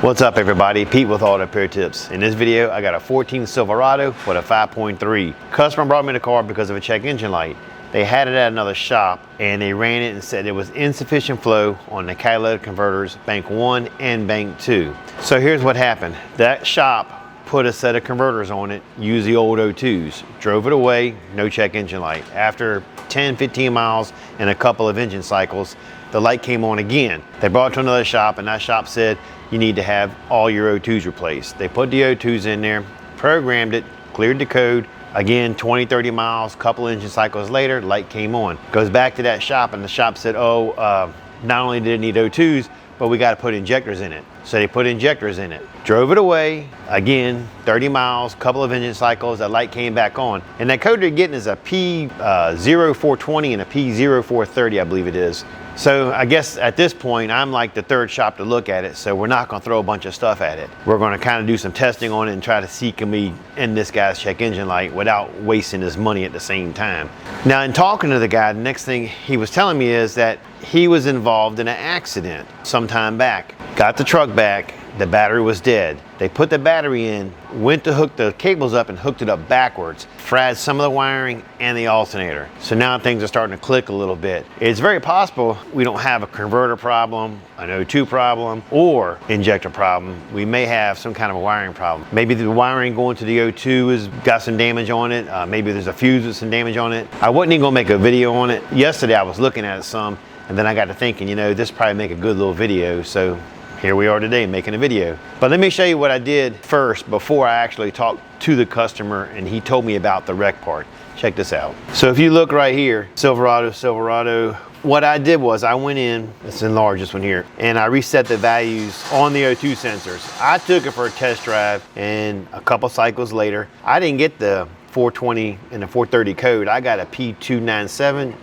What's up everybody, Pete with Auto Repair Tips. In this video I got a 14 Silverado with a 5.3. Customer brought me the car because of a check engine light. They had it at another shop and they ran it and said there was insufficient flow on the catalytic converters, bank 1 and bank 2. So here's what happened. That shop put a set of converters on it, used the old O2s, drove it away, no check engine light. After 10-15 miles and a couple of engine cycles, the light came on again. They brought it to another shop and that shop said you need to have all your O2s replaced. They put the O2s in there, programmed it, cleared the code. Again, 20-30 miles, couple engine cycles later, light came on. Goes back to that shop and the shop said, not only did it need O2s, but we got to put injectors in it. So they put injectors in it. Drove it away, again, 30 miles, couple of engine cycles, that light came back on. And that code they're getting is a P0420 and a P0430, I believe it is. So I guess at this point, I'm like the third shop to look at it, so we're not gonna throw a bunch of stuff at it. We're gonna kind of do some testing on it and try to see can we end this guy's check engine light without wasting his money at the same time. Now in talking to the guy, the next thing he was telling me is that he was involved in an accident some time back. Got the truck back, the battery was dead. They put the battery in, went to hook the cables up and hooked it up backwards, fried some of the wiring and the alternator. So now things are starting to click a little bit. It's very possible we don't have a converter problem, an O2 problem, or injector problem. We may have some kind of a wiring problem. Maybe the wiring going to the O2 has got some damage on it. Maybe there's a fuse with some damage on it. I wasn't even gonna make a video on it. Yesterday I was looking at it some, and then I got to thinking, you know, this probably make a good little video. So here we are today making a video. But let me show you what I did first before I actually talked to the customer and he told me about the wreck part. Check this out. So if you look right here, Silverado, what I did was I went in, let's enlarge this one here, and I reset the values on the O2 sensors. I took it for a test drive and a couple cycles later, I didn't get the 420 and the 430 code. I got a P2097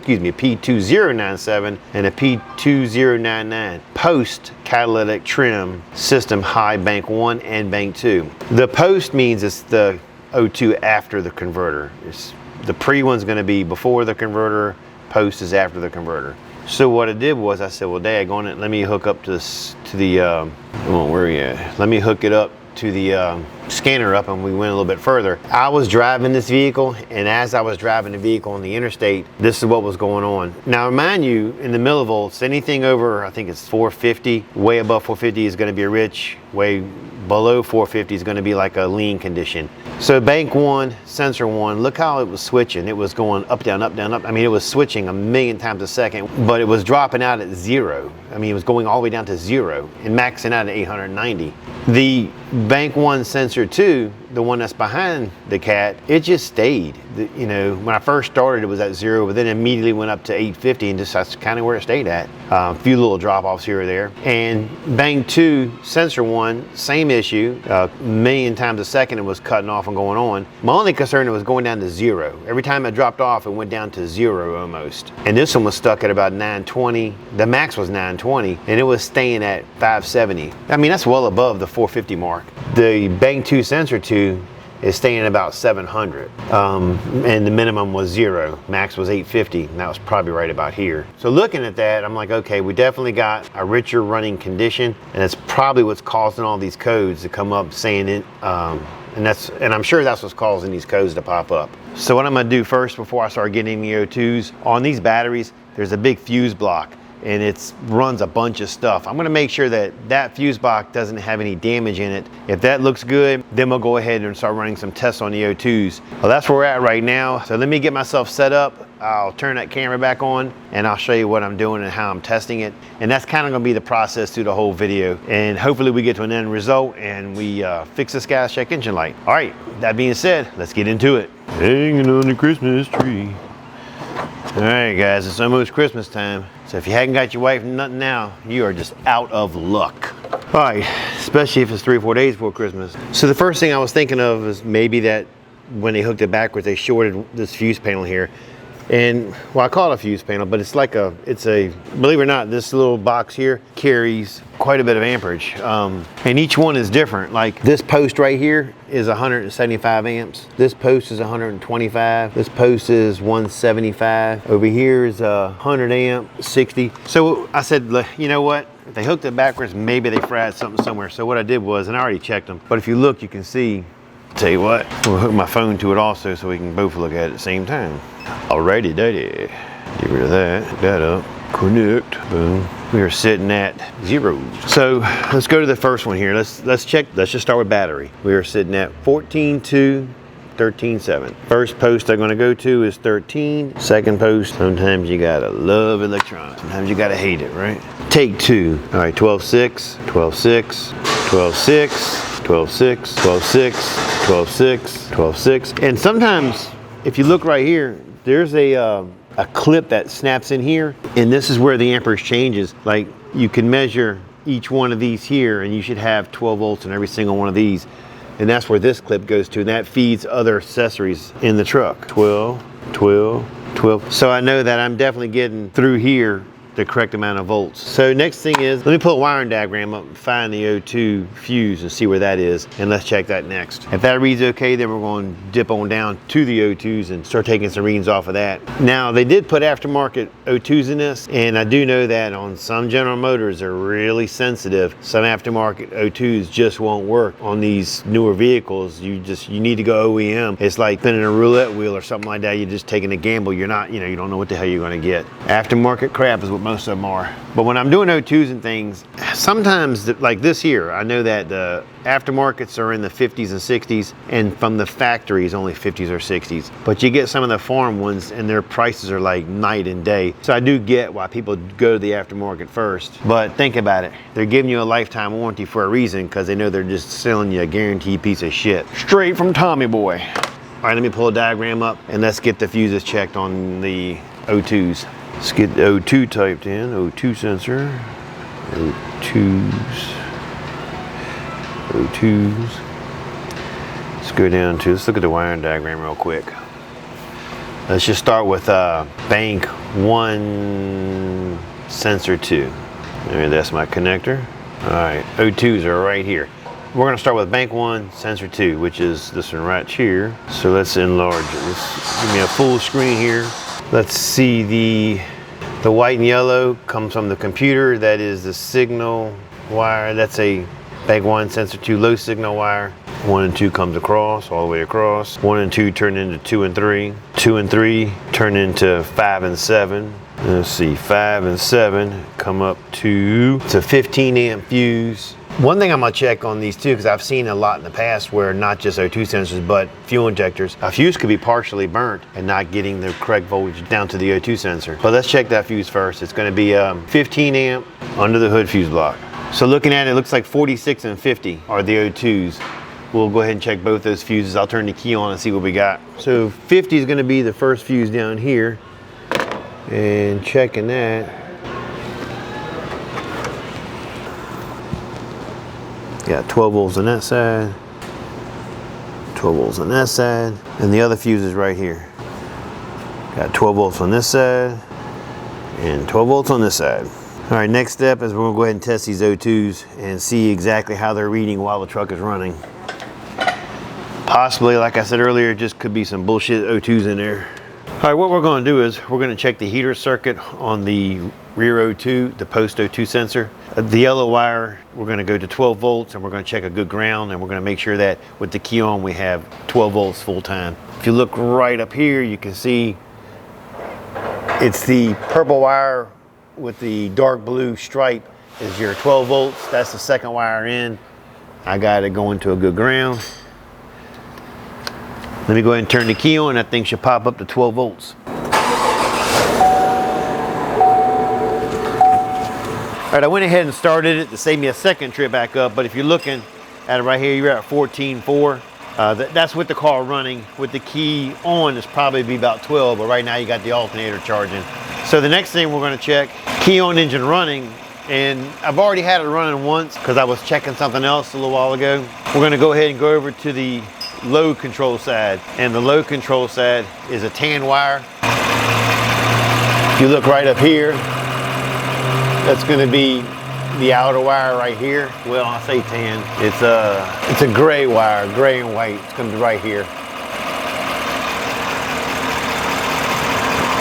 and a P2099 post catalytic trim system high bank 1 and bank 2. The post means it's the O2 after the converter. The pre one's going to be before the converter, post is after the converter. So what I did was I said, well, daggone it, let me hook up to the where are you at? Let me hook it up to the scanner up, and we went a little bit further. I was driving this vehicle, and as I was driving the vehicle on the interstate, this is what was going on. Now mind you, in the millivolts, anything over, I think it's 450, way above 450 is going to be a rich, way below 450 is going to be like a lean condition. So bank 1, sensor 1, look how it was switching. It was going up, down, up, down, up. I mean, it was switching a million times a second, but it was dropping out at 0. I mean, it was going all the way down to 0 and maxing out at 890. The bank 1 sensor 2, the one that's behind the cat, it just stayed. You know, when I first started, it was at 0, but then immediately went up to 850, and just that's kind of where it stayed at. A few little drop-offs here or there. And bank 2, sensor 1, same issue. A million times a second it was cutting off and going on. My only concern, it was going down to 0. Every time it dropped off, it went down to 0 almost. And this one was stuck at about 920. The max was 920, and it was staying at 570. I mean, that's well above the 450 mark. The bank 2 sensor 2 is staying about 700, and the minimum was 0. Max was 850, and that was probably right about here. So looking at that, I'm like, okay, we definitely got a richer running condition, and it's probably what's causing all these codes to come up saying it, and I'm sure that's what's causing these codes to pop up. So what I'm gonna do first before I start getting the O2s, on these batteries, there's a big fuse block, and it runs a bunch of stuff. I'm gonna make sure that that fuse box doesn't have any damage in it. If that looks good, then we'll go ahead and start running some tests on the O2s. Well, that's where we're at right now. So let me get myself set up. I'll turn that camera back on and I'll show you what I'm doing and how I'm testing it. And that's kind of gonna be the process through the whole video. And hopefully we get to an end result and we fix this guy's check engine light. All right, that being said, let's get into it. Hanging on the Christmas tree. All right, guys, it's almost Christmas time. So if you hadn't got your wife nothing now, you are just out of luck. All right, especially if it's 3 or 4 days before Christmas. So the first thing I was thinking of is maybe that when they hooked it backwards, they shorted this fuse panel here. And well, I call it a fuse panel, but it's like believe it or not, this little box here carries quite a bit of amperage. And each one is different. Like this post right here is 175 amps. This post is 125. This post is 175. Over here is 100 amp, 60. So I said, you know what? If they hooked it backwards, maybe they fried something somewhere. So what I did was, and I already checked them, but if you look, you can see, tell you what, we'll hook my phone to it also so we can both look at it at the same time. Alrighty, daddy. Get rid of that, hook that up, connect, boom. We are sitting at 0. So let's go to the first one here. Let's check, let's just start with battery. We are sitting at 14.2, 13.7. First post I'm gonna go to is 13. Second post, sometimes you gotta love electronics. Sometimes you gotta hate it, right? Take 2. All right, 12.6, 12.6, 12.6, 12.6, 12.6, 12.6, 12.6. And sometimes, if you look right here, there's a clip that snaps in here, and this is where the amperage changes. Like, you can measure each one of these here, and you should have 12 volts in every single one of these. And that's where this clip goes to, and that feeds other accessories in the truck. 12, 12, 12. So I know that I'm definitely getting through here the correct amount of volts. So next thing is, let me pull a wiring diagram up and find the O2 fuse and see where that is, and let's check that next. If that reads okay, then we're going to dip on down to the O2s and start taking some readings off of that. Now, they did put aftermarket O2s in this, and I do know that on some General Motors, they're really sensitive. Some aftermarket O2s just won't work on these newer vehicles. You need to go OEM. It's like spinning a roulette wheel or something like that. You're just taking a gamble. You're not, you don't know what the hell you're going to get. Aftermarket crap is what most of them are. But when I'm doing O2s and things, sometimes, like this here, I know that the aftermarkets are in the 50s and 60s, and from the factories only 50s or 60s. But you get some of the farm ones and their prices are like night and day. So I do get why people go to the aftermarket first. But think about it, they're giving you a lifetime warranty for a reason, because they know they're just selling you a guaranteed piece of shit straight from Tommy Boy. All right, let me pull a diagram up and let's get the fuses checked on the O2s. Let's get the O2 typed in, O2 sensor, O2s. Let's go down to, let's look at the wiring diagram real quick. Let's just start with bank 1, sensor 2. Maybe that's my connector. All right, O2s are right here. We're gonna start with bank 1, sensor 2, which is this one right here. So let's enlarge it. Let's give me a full screen here. Let's see, the white and yellow comes from the computer. That is the signal wire. That's a bank 1, sensor 2 low signal wire. 1 and 2 comes across, all the way across. 1 and 2 turn into 2 and 3. 2 and 3 turn into 5 and 7. Let's see, 5 and 7 come up to, it's a 15 amp fuse. One thing I'm gonna check on these too, because I've seen a lot in the past where not just O2 sensors, but fuel injectors, a fuse could be partially burnt and not getting the correct voltage down to the O2 sensor. But let's check that fuse first. It's gonna be 15 amp under the hood fuse block. So looking at it, it looks like 46 and 50 are the O2s. We'll go ahead and check both those fuses. I'll turn the key on and see what we got. So 50 is gonna be the first fuse down here. And checking that. Got 12 volts on that side, 12 volts on that side, and the other fuse is right here. Got 12 volts on this side, and 12 volts on this side. All right, next step is we're gonna go ahead and test these O2s and see exactly how they're reading while the truck is running. Possibly, like I said earlier, just could be some bullshit O2s in there. All right, what we're gonna do is we're gonna check the heater circuit on the rear O2, the post O2 sensor. The yellow wire, we're gonna go to 12 volts and we're gonna check a good ground, and we're gonna make sure that with the key on, we have 12 volts full time. If you look right up here, you can see it's the purple wire with the dark blue stripe is your 12 volts. That's the second wire in. I got it going to a good ground. Let me go ahead and turn the key on. That thing should pop up to 12 volts. All right, I went ahead and started it to save me a second trip back up, but if you're looking at it right here, you're at 14.4. That's with the car running. With the key on, it's probably be about 12, but right now you got the alternator charging. So the next thing we're gonna check, key on engine running, and I've already had it running once because I was checking something else a little while ago. We're gonna go ahead and go over to the load control side, and the load control side is a tan wire. If you look right up here, that's going to be the outer wire right here. Well, I say tan. It's a gray wire, gray and white. It's going to be right here.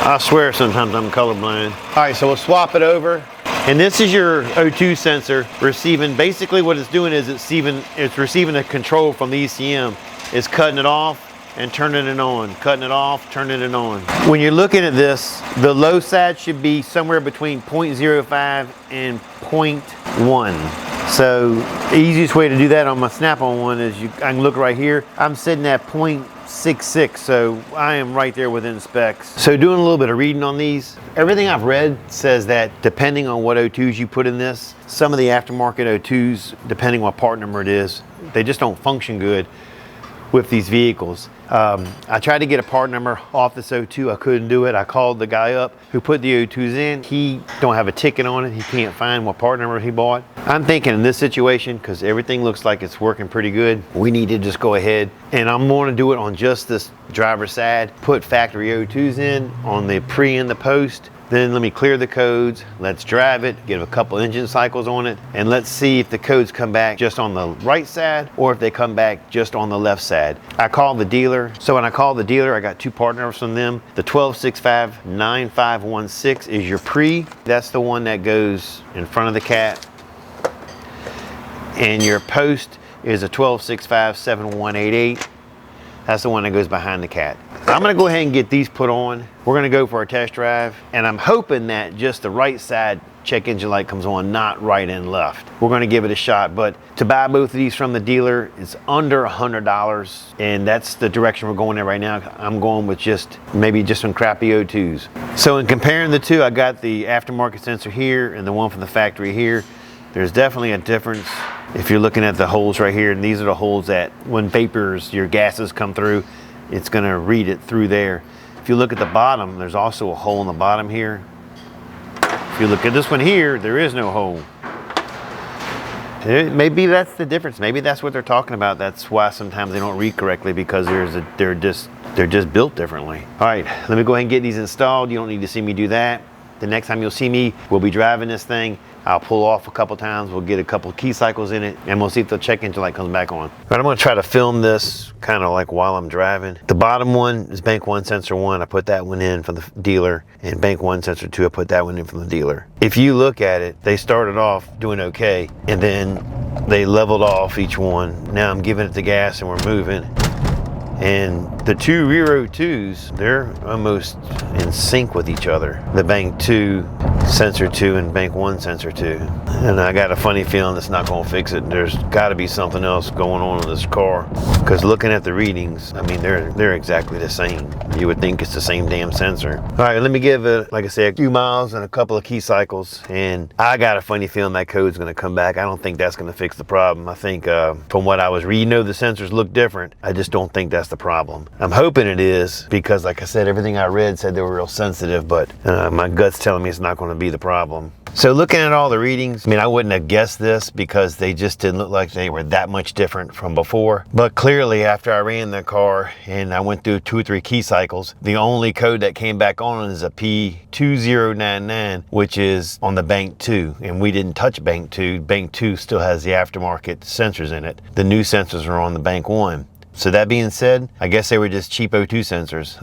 I swear sometimes I'm colorblind. All right, so we'll swap it over. And this is your O2 sensor receiving, basically what it's doing is it's receiving a control from the ECM. It's cutting it off and turning it on, cutting it off, turning it on. When you're looking at this, the low side should be somewhere between 0.05 and 0.1. So the easiest way to do that on my Snap-on one is I can look right here. I'm sitting at 0.66, so I am right there within specs. So doing a little bit of reading on these, everything I've read says that depending on what O2s you put in this, some of the aftermarket O2s, depending what part number it is, they just don't function good with these vehicles. I tried to get a part number off this O2, I couldn't do it. I called the guy up who put the O2s in. He don't have a ticket on it. He can't find what part number he bought. I'm thinking in this situation, because everything looks like it's working pretty good, we need to just go ahead and I'm going to do it on just this driver's side, put factory O2s in on the pre and the post. Then let me clear the codes, let's drive it, get a couple engine cycles on it, and let's see if the codes come back just on the right side or if they come back just on the left side. I called the dealer. So when I called the dealer, I got two part numbers from them. The 12659516 is your pre. That's the one that goes in front of the cat. And your post is a 12657188. That's the one that goes behind the cat. I'm gonna go ahead and get these put on. We're gonna go for a test drive, and I'm hoping that just the right side check engine light comes on, not right and left. We're gonna give it a shot, but to buy both of these from the dealer, it's under $100, and that's the direction we're going in right now. I'm going with maybe just some crappy O2s. So in comparing the two, I got the aftermarket sensor here and the one from the factory here. There's definitely a difference. If you're looking at the holes right here, and these are the holes that when vapors, your gases come through, it's gonna read it through there. If you look at the bottom, there's also a hole in the bottom here. If you look at this one here, there is no hole. Maybe that's the difference. Maybe that's what they're talking about. That's why sometimes they don't read correctly, because they're just built differently. All right, let me go ahead and get these installed. You don't need to see me do that. The next time you'll see me, we'll be driving this thing. I'll pull off a couple times, we'll get a couple key cycles in it, and we'll see if the check engine light comes back on. All right, I'm gonna try to film this kind of like while I'm driving. The bottom one is bank 1 sensor 1. I put that one in from the dealer, and bank 1 sensor 2, I put that one in from the dealer. If you look at it, they started off doing okay, and then they leveled off each one. Now I'm giving it the gas and we're moving. And the two rear O2s, they're almost in sync with each other. The bank 2 sensor 2 and bank 1 sensor 2. And I got a funny feeling it's not gonna fix it. There's gotta be something else going on in this car. Because looking at the readings, I mean, they're exactly the same. You would think it's the same damn sensor. All right, let me give it, like I said, a few miles and a couple of key cycles. And I got a funny feeling that code's gonna come back. I don't think that's gonna fix the problem. I think from what I was reading, the sensors look different. I just don't think that's the problem. I'm hoping it is, because like I said, everything I read said they were real sensitive, but my gut's telling me it's not going to be the problem. So looking at all the readings, I mean, I wouldn't have guessed this because they just didn't look like they were that much different from before. But clearly after I ran the car and I went through 2 or 3 key cycles, the only code that came back on is a P0430, which is on the bank 2. And we didn't touch bank 2. Bank 2 still has the aftermarket sensors in it. The new sensors are on the bank 1. So that being said, I guess they were just cheap O2 sensors,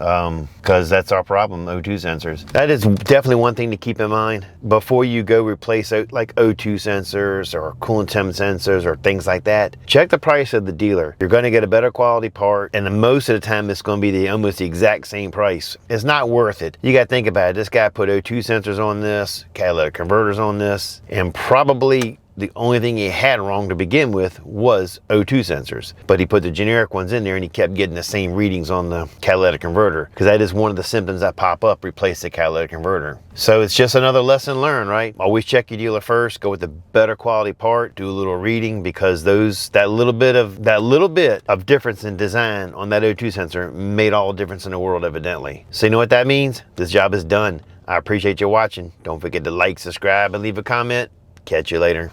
because that's our problem, O2 sensors. That is definitely one thing to keep in mind before you go replace like O2 sensors or coolant temp sensors or things like that. Check the price of the dealer. You're going to get a better quality part, and most of the time it's going to be almost the exact same price. It's not worth it. You got to think about it. This guy put O2 sensors on this, catalytic converters on this, and probably the only thing he had wrong to begin with was O2 sensors. But he put the generic ones in there and he kept getting the same readings on the catalytic converter, because that is one of the symptoms that pop up, replace the catalytic converter. So it's just another lesson learned, right? Always check your dealer first, go with the better quality part, do a little reading, because that little bit of difference in design on that O2 sensor made all the difference in the world, evidently. So you know what that means? This job is done. I appreciate you watching. Don't forget to like, subscribe, and leave a comment. Catch you later.